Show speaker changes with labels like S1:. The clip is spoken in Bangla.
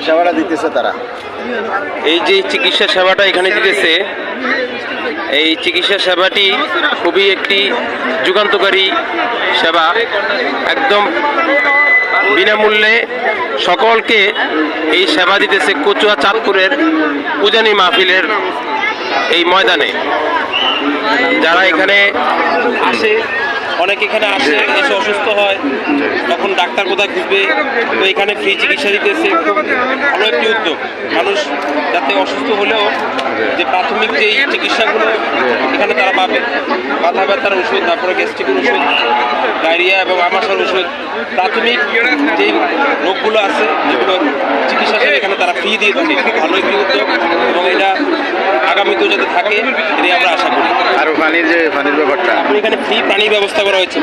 S1: সেবাটা দিতেছে তারা?
S2: এই যে চিকিৎসা সেবাটা এখানে দিতেছে, এই চিকিৎসা সেবাটি খুবই একটি যুগান্তকারী সেবা। একদম বিনামূল্যে সকলকে এই সেবা দিতেছে কচুয়া চাঁদপুরের উজানি মাহফিলের এই ময়দানে। যারা এখানে আসে, অনেকে এখানে আসে, এসে অসুস্থ হয়, তখন ডাক্তার কোথায় খুঁজবে, তো এখানে ফ্রি চিকিৎসা দিতেছে। খুব ভালো একটি উদ্যোগ। মানুষ যাতে অসুস্থ হলেও যে প্রাথমিক যেই চিকিৎসাগুলো এখানে তারা পাবে, মাথা ব্যথার ওষুধ, তারপরে গ্যাস্ট্রিকের ওষুধ, ডায়রিয়া এবং আমাশার ওষুধ, প্রাথমিক যেই রোগগুলো আছে যেগুলো চিকিৎসা এখানে তারা ফ্রি দিয়ে থাকে। খুব ভালো একটি উদ্যোগ এবং এটা আগামীতেও যাতে থাকে এটাই আমরা আশা করি।
S1: আর পানির ব্যাপারটা,
S2: এখানে ফ্রি পানির ব্যবস্থা করা হয়েছে।